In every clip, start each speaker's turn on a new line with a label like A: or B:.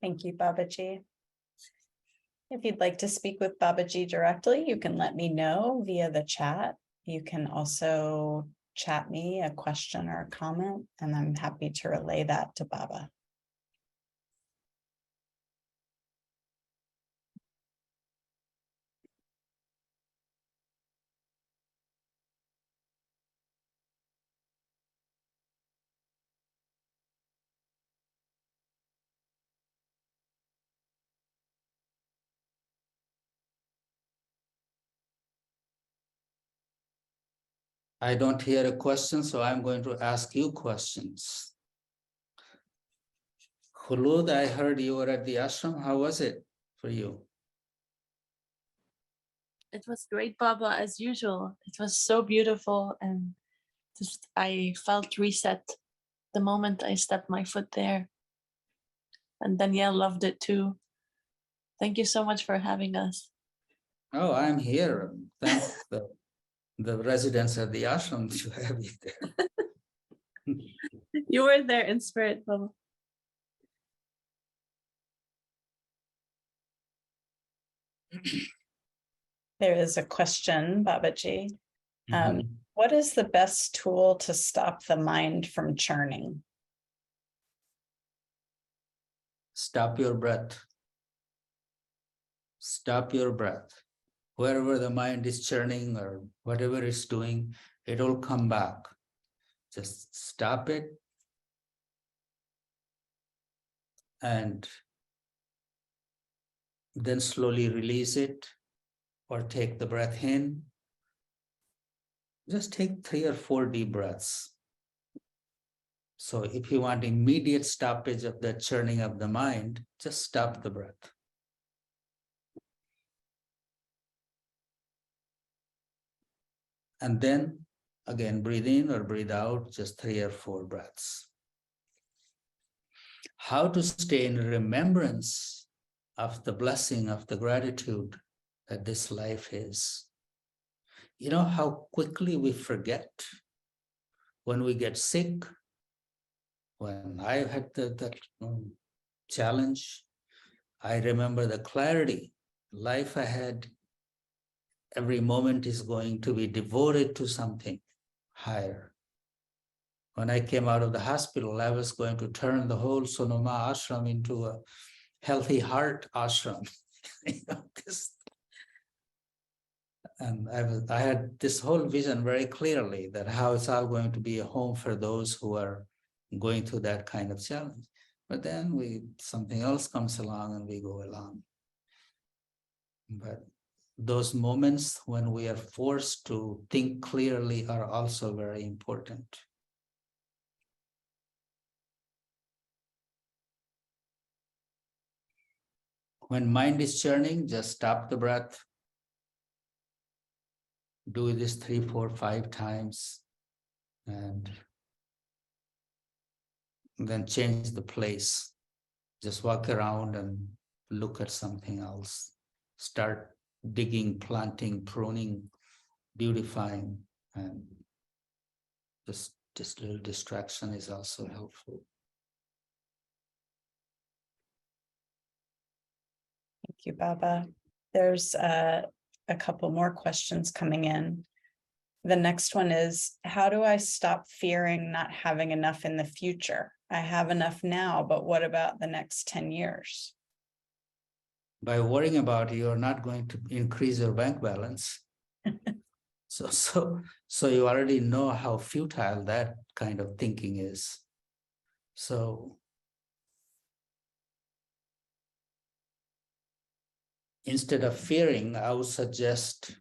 A: Thank you, Babaji. If you'd like to speak with Babaji directly, you can let me know via the chat. You can also chat me a question or a comment, and I'm happy to relay that to Baba.
B: I don't hear a question, so I'm going to ask you questions. Khulud, I heard you were at the ashram. How was it for you?
C: It was great, Baba, as usual. It was so beautiful, and just I felt reset the moment I stepped my foot there. And Danielle loved it too. Thank you so much for having us.
B: Oh, I'm here. Thank the residents at the ashram to have you there.
C: You were there in spirit, Baba.
A: There is a question, Babaji. What is the best tool to stop the mind from churning?
B: Stop your breath. Stop your breath. Wherever the mind is churning or whatever it's doing, it will come back. Just stop it and then slowly release it, or take the breath in. Just take 3 or 4 deep breaths. So if you want immediate stoppage of the churning of the mind, just stop the breath. And then again, breathe in or breathe out, just 3 or 4 breaths. How to stay in remembrance of the blessing, of the gratitude that this life is. You know how quickly we forget when we get sick. When I had that challenge, I remember the clarity. Life ahead, every moment is going to be devoted to something higher. When I came out of the hospital, I was going to turn the whole Sonoma ashram into a healthy heart ashram. And I had this whole vision very clearly that how it's all going to be a home for those who are going through that kind of challenge. But then something else comes along and we go along. But those moments when we are forced to think clearly are also very important. When mind is churning, just stop the breath. Do this 3, 4, 5 times, and then change the place. Just walk around and look at something else. Start digging, planting, pruning, beautifying, and this little distraction is also helpful.
A: Thank you, Baba. There's a couple more questions coming in. The next one is, how do I stop fearing not having enough in the future? I have enough now, but what about the next 10 years?
B: By worrying about it, you're not going to increase your bank balance. So you already know how futile that kind of thinking is. So instead of fearing, I would suggest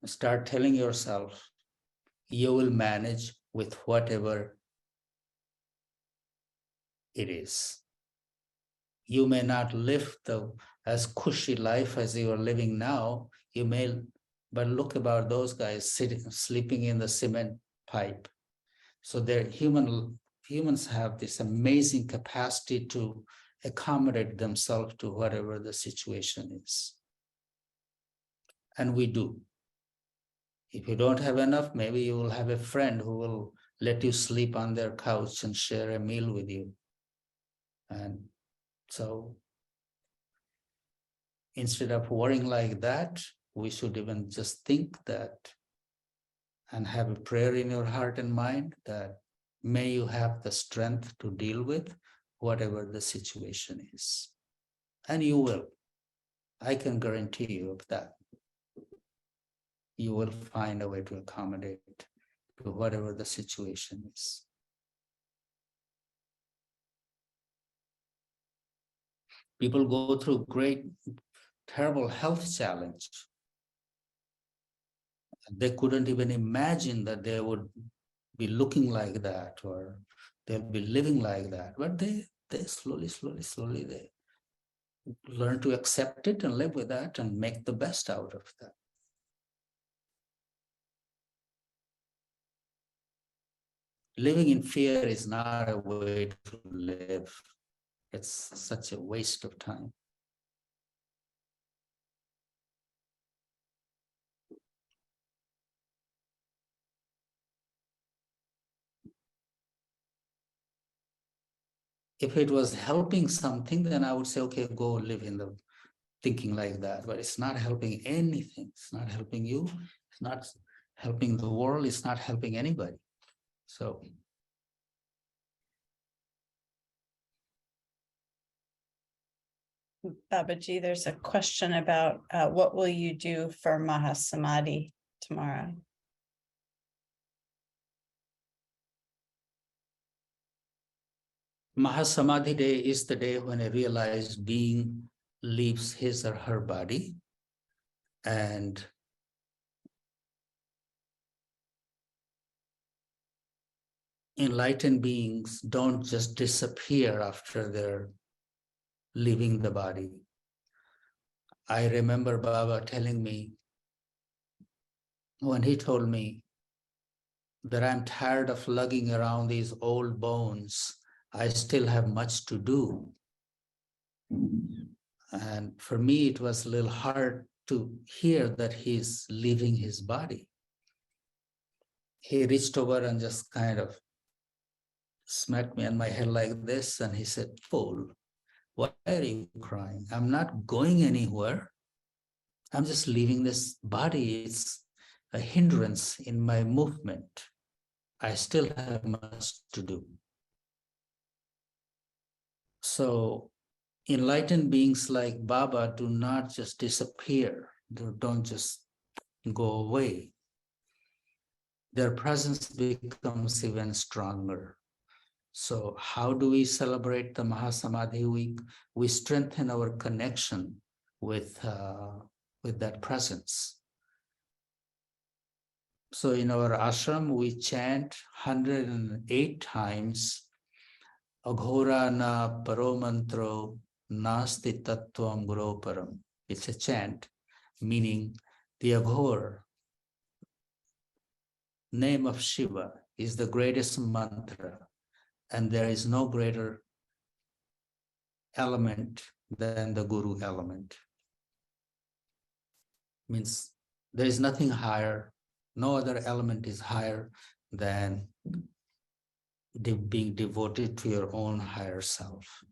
B: start telling yourself you will manage with whatever it is. You may not live as cushy life as you are living now. You may, but look about those guys sleeping in the cement pipe. So humans have this amazing capacity to accommodate themselves to whatever the situation is. And we do. If you don't have enough, maybe you will have a friend who will let you sleep on their couch and share a meal with you. And So instead of worrying like that, we should even just think that and have a prayer in your heart and mind that may you have the strength to deal with whatever the situation is. And you will. I can guarantee you of that. You will find a way to accommodate to whatever the situation is. People go through great, terrible health challenge. They couldn't even imagine that they would be looking like that or they'll be living like that. But they slowly, they learn to accept it and live with that and make the best out of that. Living in fear is not a way to live. It's such a waste of time. If it was helping something, then I would say, okay, go live in the thinking like that. But it's not helping anything. It's not helping you. It's not helping the world. It's not helping anybody. So
A: Babaji, there's a question about what will you do for Mahasamadhi tomorrow?
B: Mahasamadhi day is the day when I realize being leaves his or her body and enlightened beings don't just disappear after they're leaving the body. I remember Baba telling me when he told me that I'm tired of lugging around these old bones, I still have much to do. And for me, it was a little hard to hear that he's leaving his body. He reached over and just kind of smacked me on my head like this, and he said, "Fool, why are you crying? I'm not going anywhere. I'm just leaving this body. It's a hindrance in my movement. I still have much to do." So enlightened beings like Baba do not just disappear. They don't just go away. Their presence becomes even stronger. So how do we celebrate the Mahasamadhi week? We strengthen our connection with that presence. So in our ashram, we chant 108 times, Aghora na paromantro nasti tattvam guroparam. It's a chant meaning the Aghora, name of Shiva, is the greatest mantra, and there is no greater element than the Guru element. Means there is nothing higher, no other element is higher than being devoted to your own higher self.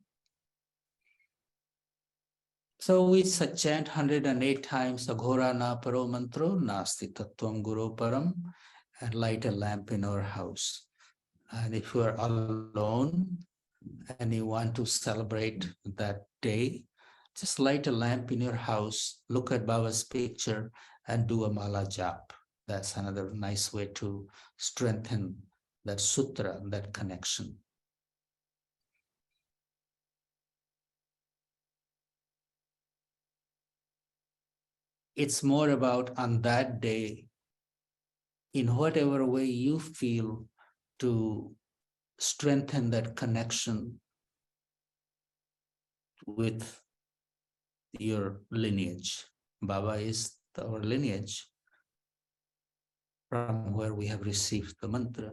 B: So we chant 108 times, Aghora na paro mantro nasti tattvam guru param, and light a lamp in our house. And if you are alone and you want to celebrate that day, just light a lamp in your house, look at Baba's picture, and do a mala jap. That's another nice way to strengthen that sutra, that connection. It's more about on that day, in whatever way you feel, to strengthen that connection with your lineage. Baba is our lineage from where we have received the mantra.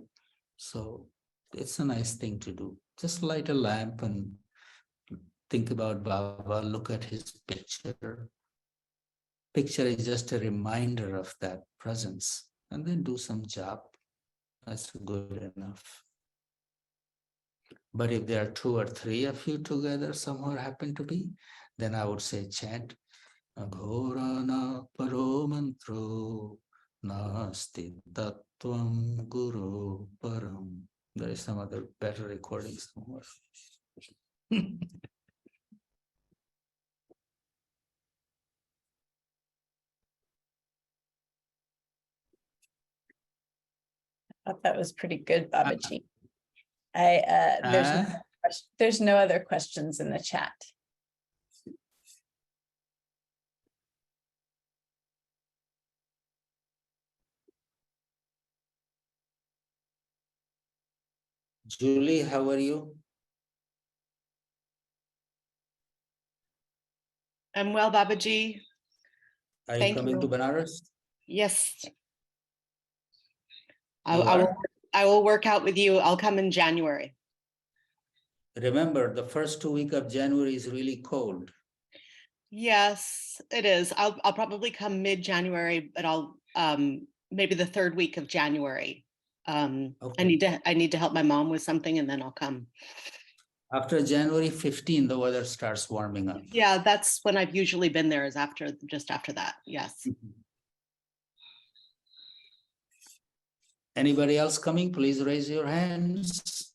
B: So it's a nice thing to do. Just light a lamp and think about Baba, look at his picture. Picture is just a reminder of that presence, and then do some jap. That's good enough. But if there are 2 or 3 of you together somewhere happen to be, then I would say chant Aghorana paro mantro nasti tattvam guru param. There is some other better recording somewhere.
A: I thought that was pretty good, Babaji. There's no other questions in the chat.
B: Julie, how are you?
D: I'm well, Babaji.
B: Are you
D: Thank
B: coming to
D: you.
B: Banaras?
D: Yes.
B: You are?
D: I will work out with you. I'll come in January.
B: Remember, the first 2 weeks of January is really cold.
D: Yes, it is. I'll probably come mid-January, but I'll maybe the 3rd week of January.
B: Okay.
D: I need to help my mom with something and then I'll come.
B: After January 15, the weather starts warming up.
D: Yeah, that's when I've usually been there, is just after that. Yes.
B: Anybody else coming? Please raise your hands.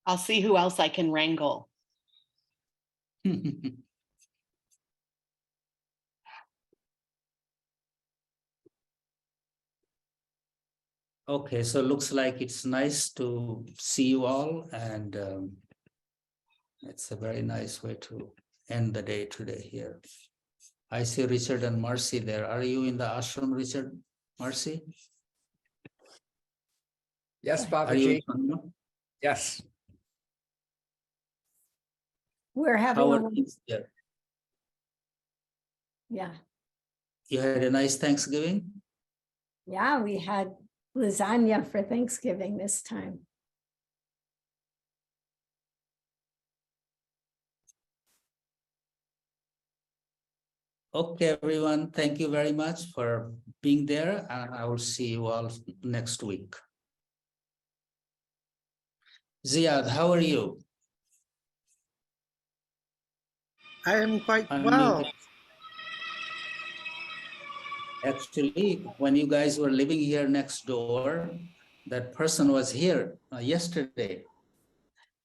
D: I'll see who else I can wrangle.
B: Okay, so looks like it's nice to see you all, and it's a very nice way to end the day today here. I see Richard and Marcy there. Are you in the ashram, Richard? Marcy?
E: Yes,
B: Are you in
E: Babaji.
B: Kannada?
E: Yes.
F: We're having
B: How
F: a,
B: are things there?
F: yeah,
B: You had a nice Thanksgiving?
F: yeah, we had lasagna for Thanksgiving this time.
B: Okay, everyone, thank you very much for being there, and I will see you all next week. Ziad, how are you?
G: I am quite
B: Unmute.
G: well.
B: Actually, when you guys were living here next door, that person was here yesterday,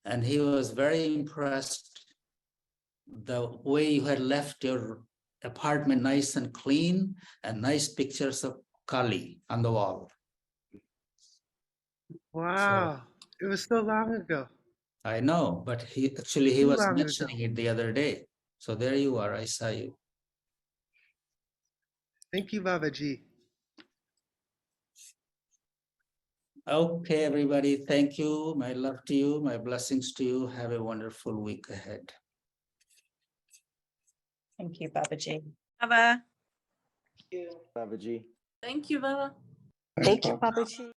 B: and he was very impressed the way you had left your apartment nice and clean, and nice pictures of Kali on the wall.
G: Wow. It was so long ago.
B: I know, but he
G: Too
B: was
G: long ago.
B: mentioning it the other day. So there you are, I saw you.
G: Thank you, Babaji.
B: Okay, everybody, thank you. My love to you, my blessings to you. Have a wonderful week ahead.
A: Thank you, Babaji.
C: Baba.
H: Babaji.
C: Thank you, Baba.
D: Thank you, Babaji.